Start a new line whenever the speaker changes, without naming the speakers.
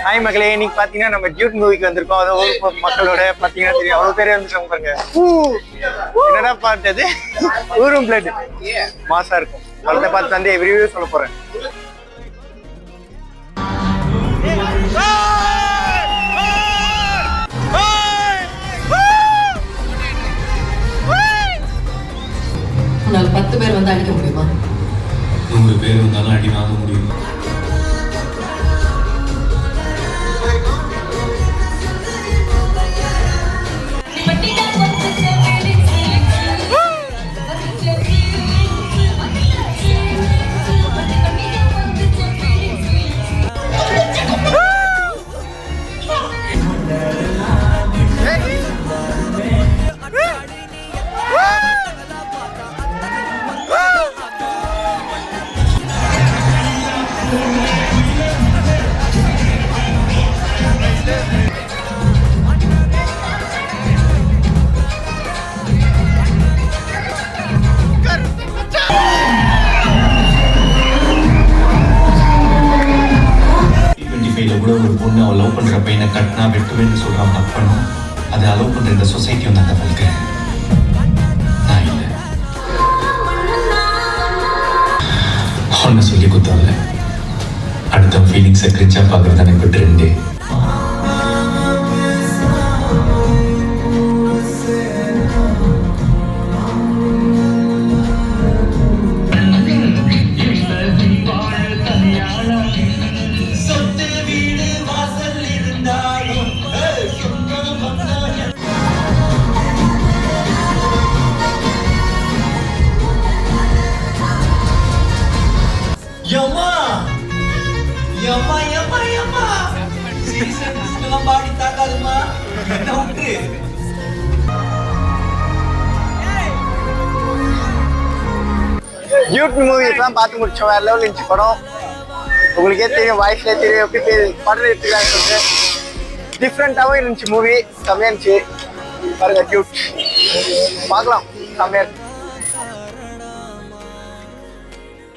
Hi மக்களே, இன்னைக்கு பாத்தீங்கன்னா நம்ம டியூட் மூவிக்கு வந்திருக்கோம். அது ஊர் மக்களோட பாத்தீங்கன்னா தெரியும், அவ்வளவு பேரே வந்துருக்காங்க பாருங்க. என்னடா பார்த்தது ஊரும் பிளட் மாசா இருக்கும். படத்தை பார்த்து வந்து ரிவ்யூ சொல்ல போறேன்.
உங்களால் 10 பேர் வந்து அடிக்க முடியுமா?
100 பேர் வந்தாலும் அடி வாங்க முடியும். கூட ஒரு பொண்ணு அவள் லவ் பண்ற பையனை கட்டினா வெட்டுவேன்னு சொல்றான் தப்பனும். அதை அலோவ் பண்ற இந்த சொசைட்டி வந்து அந்த வளர்க்கிறேன் நான் இல்லை. ஒன்னு சொல்லி குத்தம்ல அடுத்த ஃபீலிங்ஸை கிரிச்சா பார்க்கறது எனக்கு ட்ரெண்டே.
Yama, Yama, Yama, Yama. Season 2 பாடி தாக்காதுமா. நவுட்டு.
டியூட் மூவிஸ்லாம் பார்த்து முடிச்சோம். வேற லெவல் இருந்துச்சு படம். உங்களுக்கே தெரியும், வாய்ஸ்லேயே தெரியும் எப்படி படம் எடுத்துக்கலாம்னு சொல்லிட்டு. டிஃப்ரெண்டாகவும் இருந்துச்சு மூவி. செம்மையா இருந்துச்சு பாருங்க. டியூட் பார்க்கலாம், செம்மையா இருக்கு.